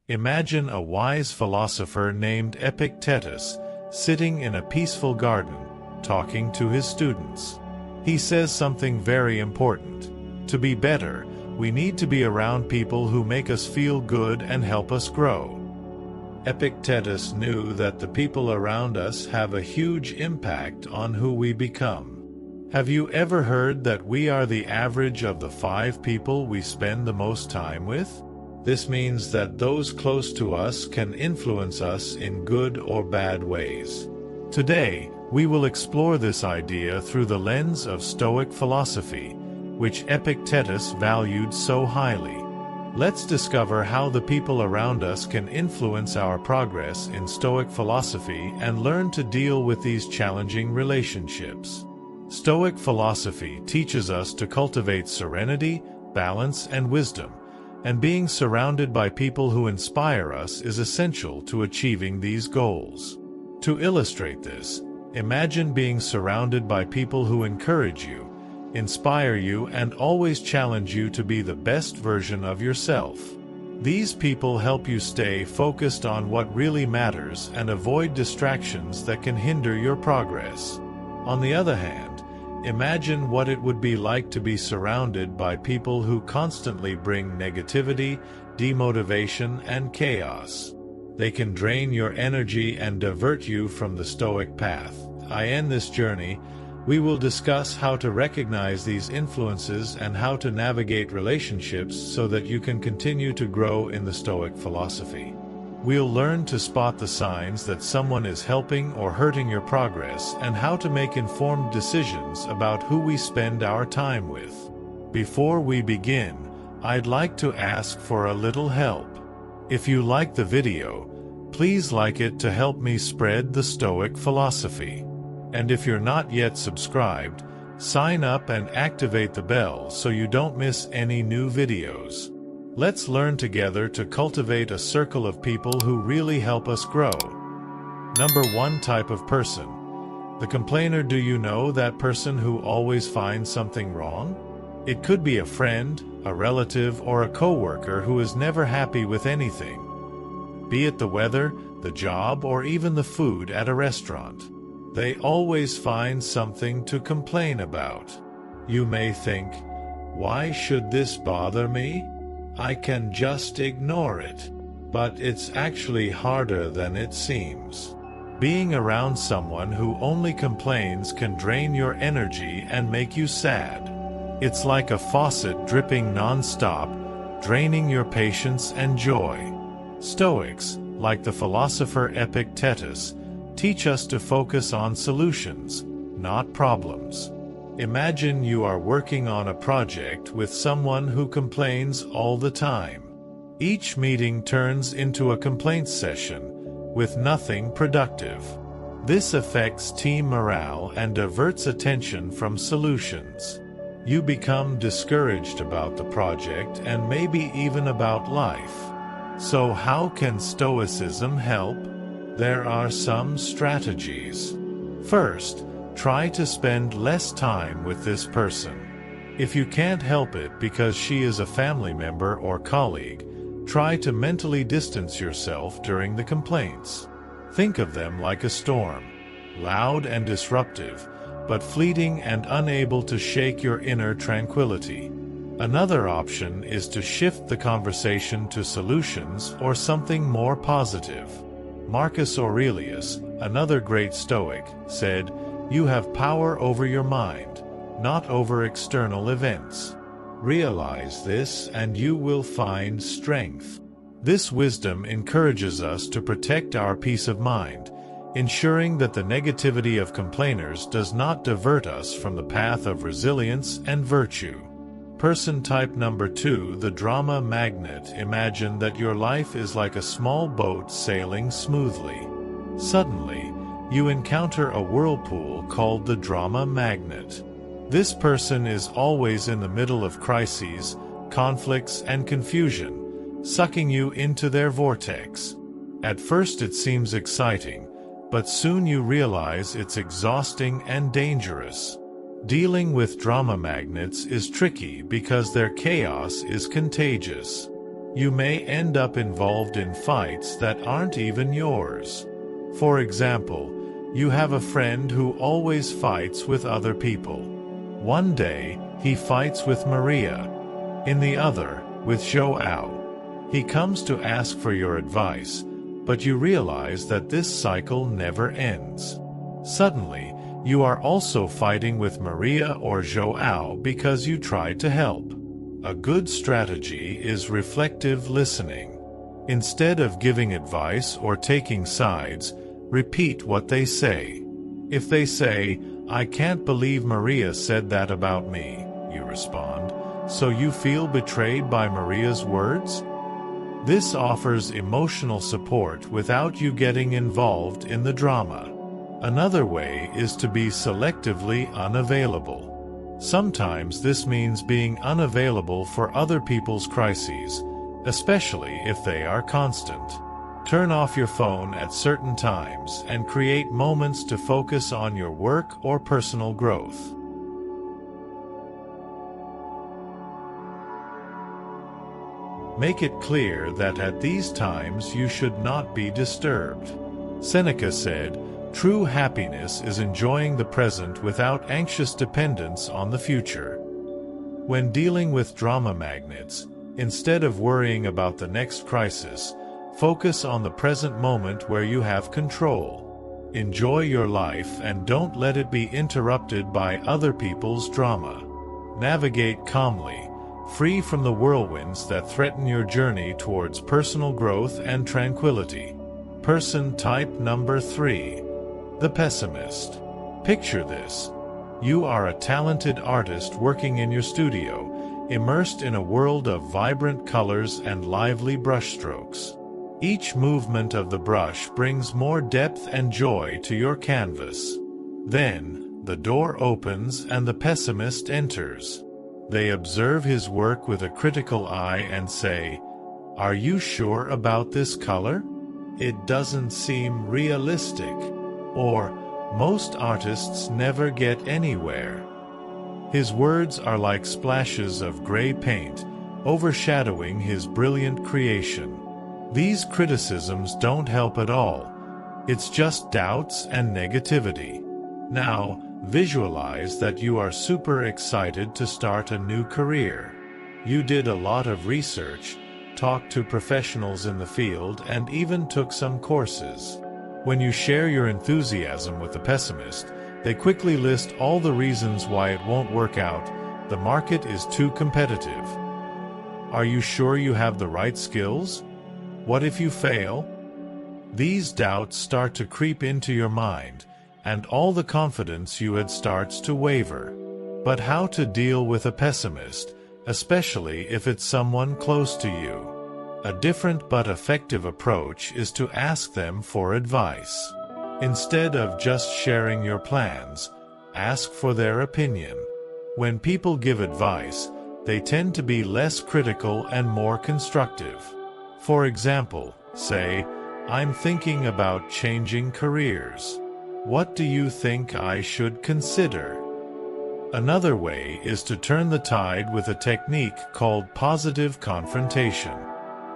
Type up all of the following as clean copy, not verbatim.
Imagine a wise philosopher named Epictetus sitting in a peaceful garden, talking to his students. He says something very important. To be better, we need to be around people who make us feel good and help us grow. Epictetus knew that the people around us have a huge impact on who we become. Have you ever heard that we are the average of the 5 people we spend the most time with? This means that those close to us can influence us in good or bad ways. Today, we will explore this idea through the lens of Stoic philosophy, which Epictetus valued so highly. Let's discover how the people around us can influence our progress in Stoic philosophy and learn to deal with these challenging relationships. Stoic philosophy teaches us to cultivate serenity, balance, and wisdom, and being surrounded by people who inspire us is essential to achieving these goals. To illustrate this, imagine being surrounded by people who encourage you, inspire you, and always challenge you to be the best version of yourself. These people help you stay focused on what really matters and avoid distractions that can hinder your progress. On the other hand, imagine what it would be like to be surrounded by people who constantly bring negativity, demotivation, and chaos. They can drain your energy and divert you from the Stoic path. In this journey, we will discuss how to recognize these influences and how to navigate relationships so that you can continue to grow in the Stoic philosophy. We'll learn to spot the signs that someone is helping or hurting your progress and how to make informed decisions about who we spend our time with. Before we begin, I'd like to ask for a little help. If you like the video, please like it to help me spread the Stoic philosophy. And if you're not yet subscribed, sign up and activate the bell so you don't miss any new videos. Let's learn together to cultivate a circle of people who really help us grow. Number 1 type of person. The complainer. Do you know that person who always finds something wrong? It could be a friend, a relative, or a coworker who is never happy with anything. Be it the weather, the job, or even the food at a restaurant. They always find something to complain about. You may think, why should this bother me? I can just ignore it. But it's actually harder than it seems. Being around someone who only complains can drain your energy and make you sad. It's like a faucet dripping non-stop, draining your patience and joy. Stoics, like the philosopher Epictetus, teach us to focus on solutions, not problems. Imagine you are working on a project with someone who complains all the time. Each meeting turns into a complaint session, with nothing productive. This affects team morale and diverts attention from solutions. You become discouraged about the project and maybe even about life. So how can Stoicism help? There are some strategies. First, try to spend less time with this person. If you can't help it because she is a family member or colleague, try to mentally distance yourself during the complaints. Think of them like a storm, loud and disruptive, but fleeting and unable to shake your inner tranquility. Another option is to shift the conversation to solutions or something more positive. Marcus Aurelius, another great Stoic, said, "You have power over your mind, not over external events. Realize this and you will find strength." This wisdom encourages us to protect our peace of mind, ensuring that the negativity of complainers does not divert us from the path of resilience and virtue. Person type number 2, the drama magnet. Imagine that your life is like a small boat sailing smoothly. Suddenly, you encounter a whirlpool called the drama magnet. This person is always in the middle of crises, conflicts, and confusion, sucking you into their vortex. At first it seems exciting, but soon you realize it's exhausting and dangerous. Dealing with drama magnets is tricky because their chaos is contagious. You may end up involved in fights that aren't even yours. For example, you have a friend who always fights with other people. One day, he fights with Maria. In the other, with Joao. He comes to ask for your advice, but you realize that this cycle never ends. Suddenly, you are also fighting with Maria or Joao because you tried to help. A good strategy is reflective listening. Instead of giving advice or taking sides, repeat what they say. If they say, "I can't believe Maria said that about me," you respond, "So you feel betrayed by Maria's words?" This offers emotional support without you getting involved in the drama. Another way is to be selectively unavailable. Sometimes this means being unavailable for other people's crises, especially if they are constant. Turn off your phone at certain times and create moments to focus on your work or personal growth. Make it clear that at these times you should not be disturbed. Seneca said, "True happiness is enjoying the present without anxious dependence on the future." When dealing with drama magnets, instead of worrying about the next crisis, focus on the present moment where you have control. Enjoy your life and don't let it be interrupted by other people's drama. Navigate calmly, free from the whirlwinds that threaten your journey towards personal growth and tranquility. Person type number 3. The pessimist. Picture this. You are a talented artist working in your studio, immersed in a world of vibrant colors and lively brushstrokes. Each movement of the brush brings more depth and joy to your canvas. Then, the door opens and the pessimist enters. They observe his work with a critical eye and say, "Are you sure about this color? It doesn't seem realistic." Or, "Most artists never get anywhere." His words are like splashes of gray paint, overshadowing his brilliant creation. These criticisms don't help at all. It's just doubts and negativity. Now, visualize that you are super excited to start a new career. You did a lot of research, talked to professionals in the field, and even took some courses. When you share your enthusiasm with the pessimist, they quickly list all the reasons why it won't work out. The market is too competitive. Are you sure you have the right skills? What if you fail? These doubts start to creep into your mind, and all the confidence you had starts to waver. But how to deal with a pessimist, especially if it's someone close to you? A different but effective approach is to ask them for advice. Instead of just sharing your plans, ask for their opinion. When people give advice, they tend to be less critical and more constructive. For example, say, "I'm thinking about changing careers. What do you think I should consider?" Another way is to turn the tide with a technique called positive confrontation.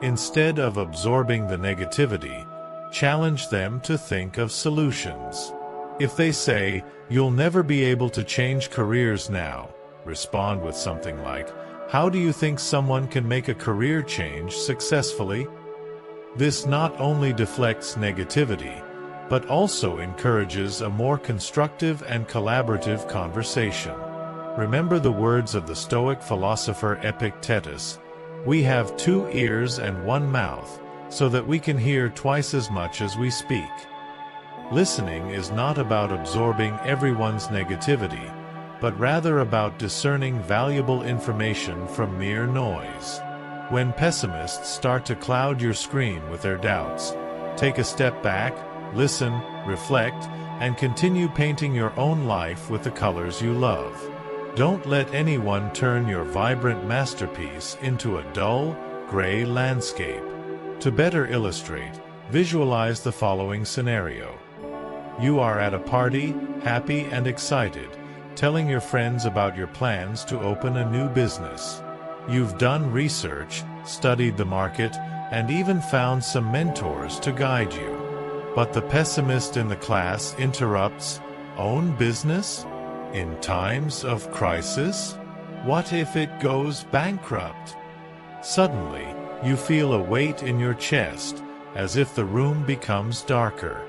Instead of absorbing the negativity, challenge them to think of solutions. If they say, "You'll never be able to change careers now," respond with something like, "How do you think someone can make a career change successfully?" This not only deflects negativity, but also encourages a more constructive and collaborative conversation. Remember the words of the Stoic philosopher Epictetus, "We have 2 ears and 1 mouth, so that we can hear twice as much as we speak." Listening is not about absorbing everyone's negativity, but rather about discerning valuable information from mere noise. When pessimists start to cloud your screen with their doubts, take a step back, listen, reflect, and continue painting your own life with the colors you love. Don't let anyone turn your vibrant masterpiece into a dull, gray landscape. To better illustrate, visualize the following scenario. You are at a party, happy and excited, telling your friends about your plans to open a new business. You've done research, studied the market, and even found some mentors to guide you. But the pessimist in the class interrupts, "Own business? In times of crisis? What if it goes bankrupt?" Suddenly, you feel a weight in your chest, as if the room becomes darker.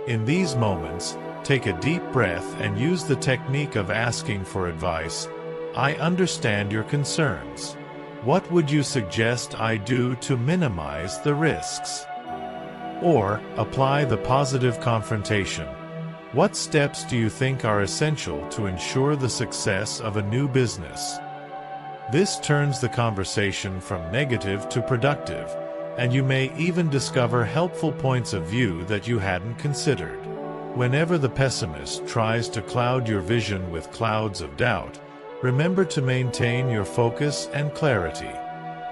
In these moments, take a deep breath and use the technique of asking for advice. "I understand your concerns. What would you suggest I do to minimize the risks?" Or, apply the positive confrontation. "What steps do you think are essential to ensure the success of a new business?" This turns the conversation from negative to productive, and you may even discover helpful points of view that you hadn't considered. Whenever the pessimist tries to cloud your vision with clouds of doubt, remember to maintain your focus and clarity.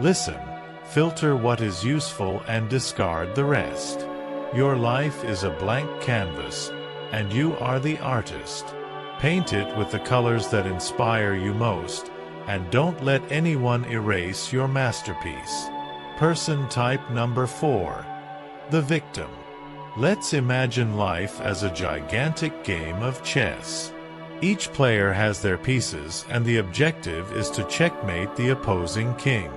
Listen, filter what is useful and discard the rest. Your life is a blank canvas, and you are the artist. Paint it with the colors that inspire you most, and don't let anyone erase your masterpiece. Person type number 4. The victim. Let's imagine life as a gigantic game of chess. Each player has their pieces, and the objective is to checkmate the opposing king.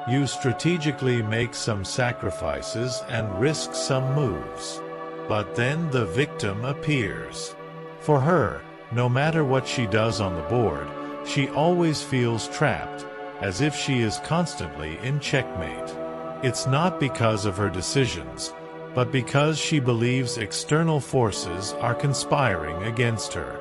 You strategically make some sacrifices and risk some moves. But then the victim appears. For her, no matter what she does on the board, she always feels trapped, as if she is constantly in checkmate. It's not because of her decisions, but because she believes external forces are conspiring against her.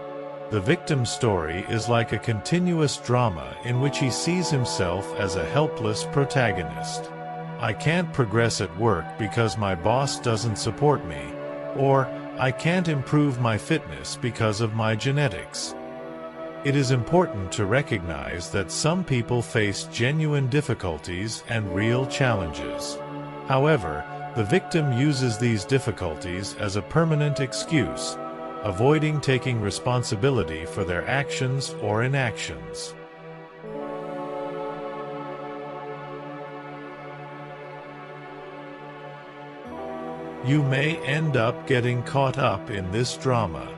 The victim's story is like a continuous drama in which he sees himself as a helpless protagonist. "I can't progress at work because my boss doesn't support me," or "I can't improve my fitness because of my genetics." It is important to recognize that some people face genuine difficulties and real challenges. However, the victim uses these difficulties as a permanent excuse, avoiding taking responsibility for their actions or inactions. You may end up getting caught up in this drama.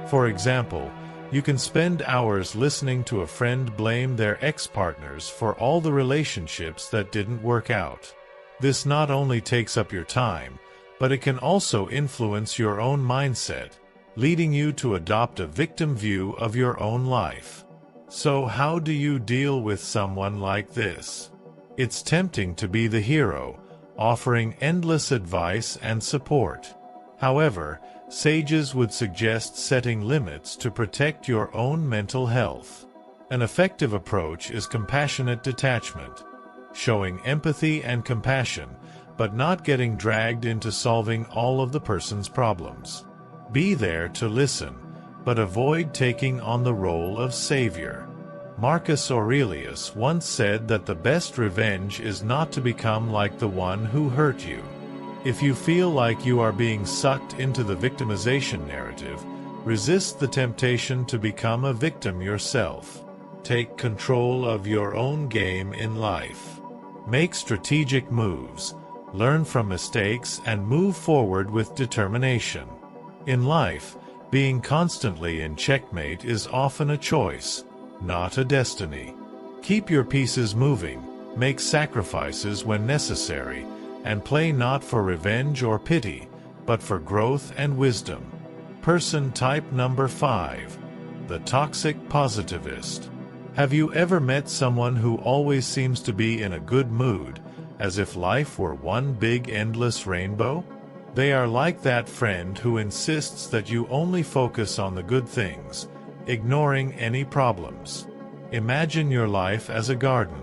For example, you can spend hours listening to a friend blame their ex-partners for all the relationships that didn't work out. This not only takes up your time, but it can also influence your own mindset, leading you to adopt a victim view of your own life. So how do you deal with someone like this? It's tempting to be the hero, offering endless advice and support. However, sages would suggest setting limits to protect your own mental health. An effective approach is compassionate detachment, showing empathy and compassion, but not getting dragged into solving all of the person's problems. Be there to listen, but avoid taking on the role of savior. Marcus Aurelius once said that the best revenge is not to become like the one who hurt you. If you feel like you are being sucked into the victimization narrative, resist the temptation to become a victim yourself. Take control of your own game in life. Make strategic moves, learn from mistakes, and move forward with determination. In life, being constantly in checkmate is often a choice, not a destiny. Keep your pieces moving, make sacrifices when necessary, and play not for revenge or pity, but for growth and wisdom. Person type number 5. The toxic positivist. Have you ever met someone who always seems to be in a good mood, as if life were one big endless rainbow? They are like that friend who insists that you only focus on the good things, ignoring any problems. Imagine your life as a garden.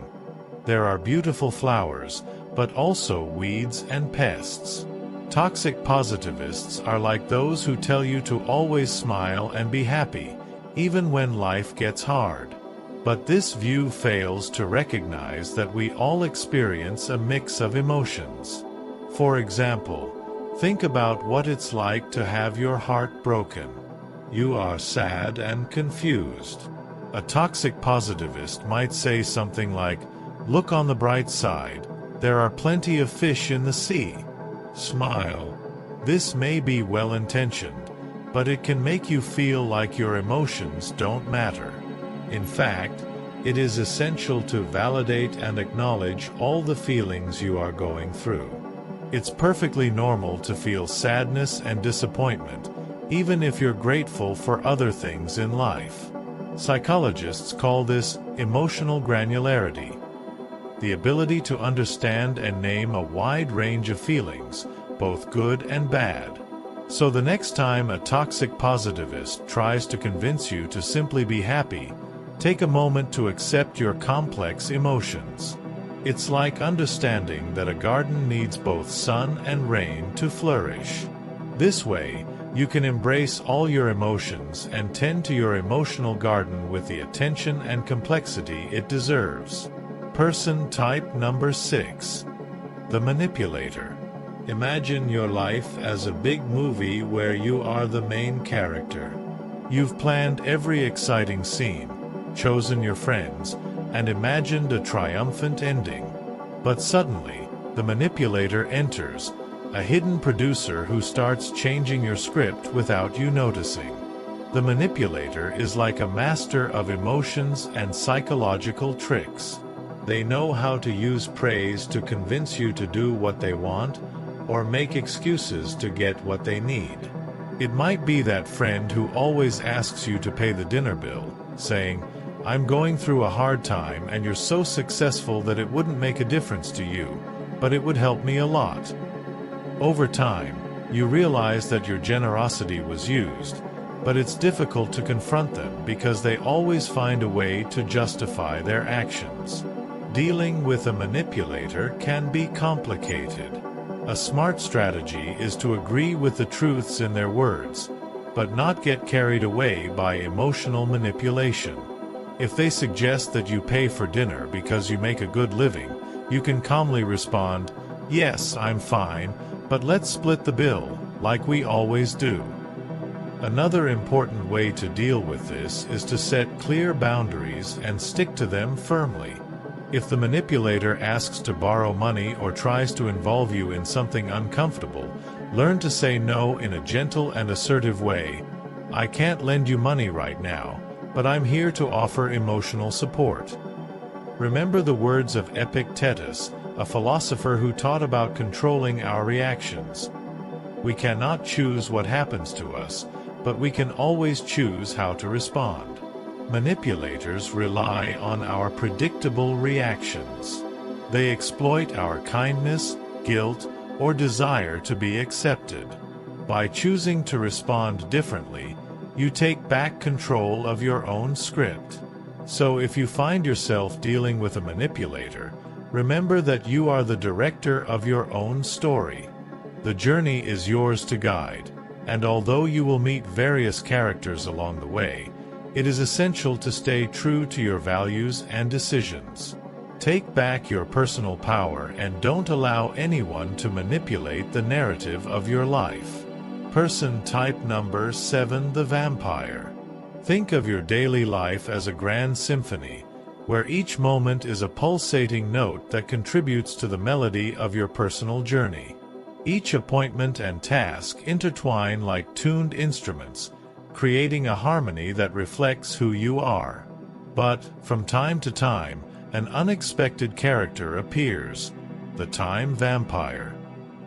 There are beautiful flowers, but also weeds and pests. Toxic positivists are like those who tell you to always smile and be happy, even when life gets hard. But this view fails to recognize that we all experience a mix of emotions. For example, think about what it's like to have your heart broken. You are sad and confused. A toxic positivist might say something like, "Look on the bright side. There are plenty of fish in the sea. Smile. This may be well-intentioned, but it can make you feel like your emotions don't matter. In fact, it is essential to validate and acknowledge all the feelings you are going through. It's perfectly normal to feel sadness and disappointment, even if you're grateful for other things in life. Psychologists call this emotional granularity, the ability to understand and name a wide range of feelings, both good and bad. So the next time a toxic positivist tries to convince you to simply be happy, take a moment to accept your complex emotions. It's like understanding that a garden needs both sun and rain to flourish. This way, you can embrace all your emotions and tend to your emotional garden with the attention and complexity it deserves. Person type number 6. The manipulator. Imagine your life as a big movie where you are the main character. You've planned every exciting scene, chosen your friends, and imagined a triumphant ending. But suddenly, the manipulator enters, a hidden producer who starts changing your script without you noticing. The manipulator is like a master of emotions and psychological tricks. They know how to use praise to convince you to do what they want, or make excuses to get what they need. It might be that friend who always asks you to pay the dinner bill, saying, "I'm going through a hard time and you're so successful that it wouldn't make a difference to you, but it would help me a lot." Over time, you realize that your generosity was used, but it's difficult to confront them because they always find a way to justify their actions. Dealing with a manipulator can be complicated. A smart strategy is to agree with the truths in their words, but not get carried away by emotional manipulation. If they suggest that you pay for dinner because you make a good living, you can calmly respond, "Yes, I'm fine, but let's split the bill, like we always do." Another important way to deal with this is to set clear boundaries and stick to them firmly. If the manipulator asks to borrow money or tries to involve you in something uncomfortable, learn to say no in a gentle and assertive way. "I can't lend you money right now, but I'm here to offer emotional support." Remember the words of Epictetus, a philosopher who taught about controlling our reactions. We cannot choose what happens to us, but we can always choose how to respond. Manipulators rely on our predictable reactions. They exploit our kindness, guilt, or desire to be accepted. By choosing to respond differently, you take back control of your own script. So if you find yourself dealing with a manipulator, remember that you are the director of your own story. The journey is yours to guide, and although you will meet various characters along the way, it is essential to stay true to your values and decisions. Take back your personal power and don't allow anyone to manipulate the narrative of your life. Person type number 7. The vampire. Think of your daily life as a grand symphony, where each moment is a pulsating note that contributes to the melody of your personal journey. Each appointment and task intertwine like tuned instruments, creating a harmony that reflects who you are. But, from time to time, an unexpected character appears, the time vampire.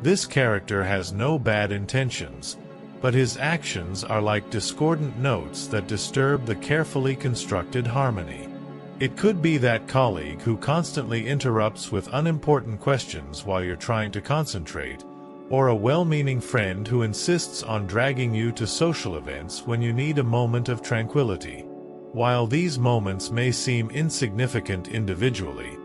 This character has no bad intentions, but his actions are like discordant notes that disturb the carefully constructed harmony. It could be that colleague who constantly interrupts with unimportant questions while you're trying to concentrate, or a well-meaning friend who insists on dragging you to social events when you need a moment of tranquility. While these moments may seem insignificant individually,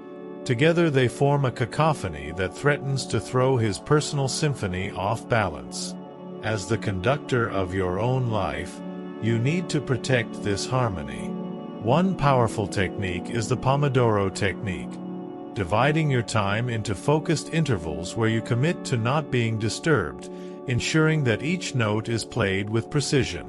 together they form a cacophony that threatens to throw his personal symphony off balance. As the conductor of your own life, you need to protect this harmony. One powerful technique is the Pomodoro technique, dividing your time into focused intervals where you commit to not being disturbed, ensuring that each note is played with precision.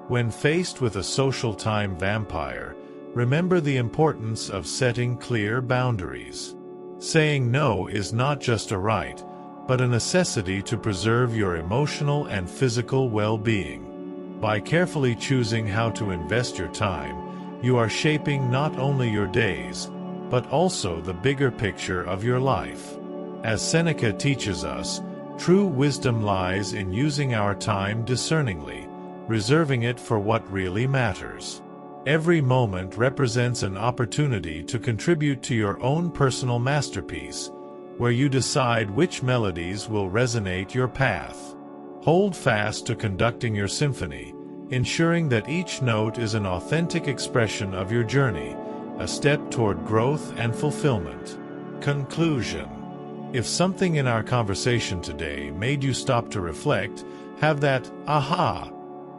When faced with a social time vampire, remember the importance of setting clear boundaries. Saying no is not just a right, but a necessity to preserve your emotional and physical well-being. By carefully choosing how to invest your time, you are shaping not only your days, but also the bigger picture of your life. As Seneca teaches us, true wisdom lies in using our time discerningly, reserving it for what really matters. Every moment represents an opportunity to contribute to your own personal masterpiece, where you decide which melodies will resonate your path. Hold fast to conducting your symphony, ensuring that each note is an authentic expression of your journey, a step toward growth and fulfillment. Conclusion. If something in our conversation today made you stop to reflect, have that aha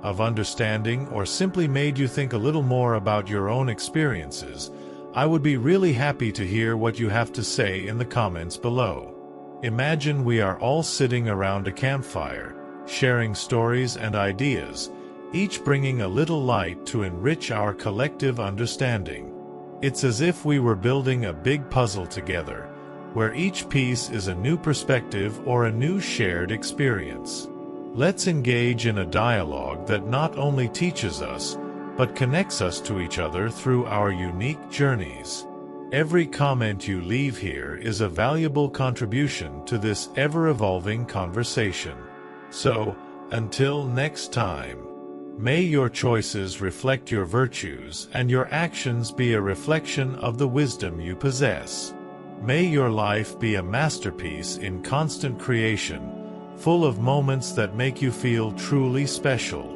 of understanding, or simply made you think a little more about your own experiences, I would be really happy to hear what you have to say in the comments below. Imagine we are all sitting around a campfire, sharing stories and ideas, each bringing a little light to enrich our collective understanding. It's as if we were building a big puzzle together, where each piece is a new perspective or a new shared experience. Let's engage in a dialogue that not only teaches us, but connects us to each other through our unique journeys. Every comment you leave here is a valuable contribution to this ever-evolving conversation. So, until next time, may your choices reflect your virtues and your actions be a reflection of the wisdom you possess. May your life be a masterpiece in constant creation, full of moments that make you feel truly special.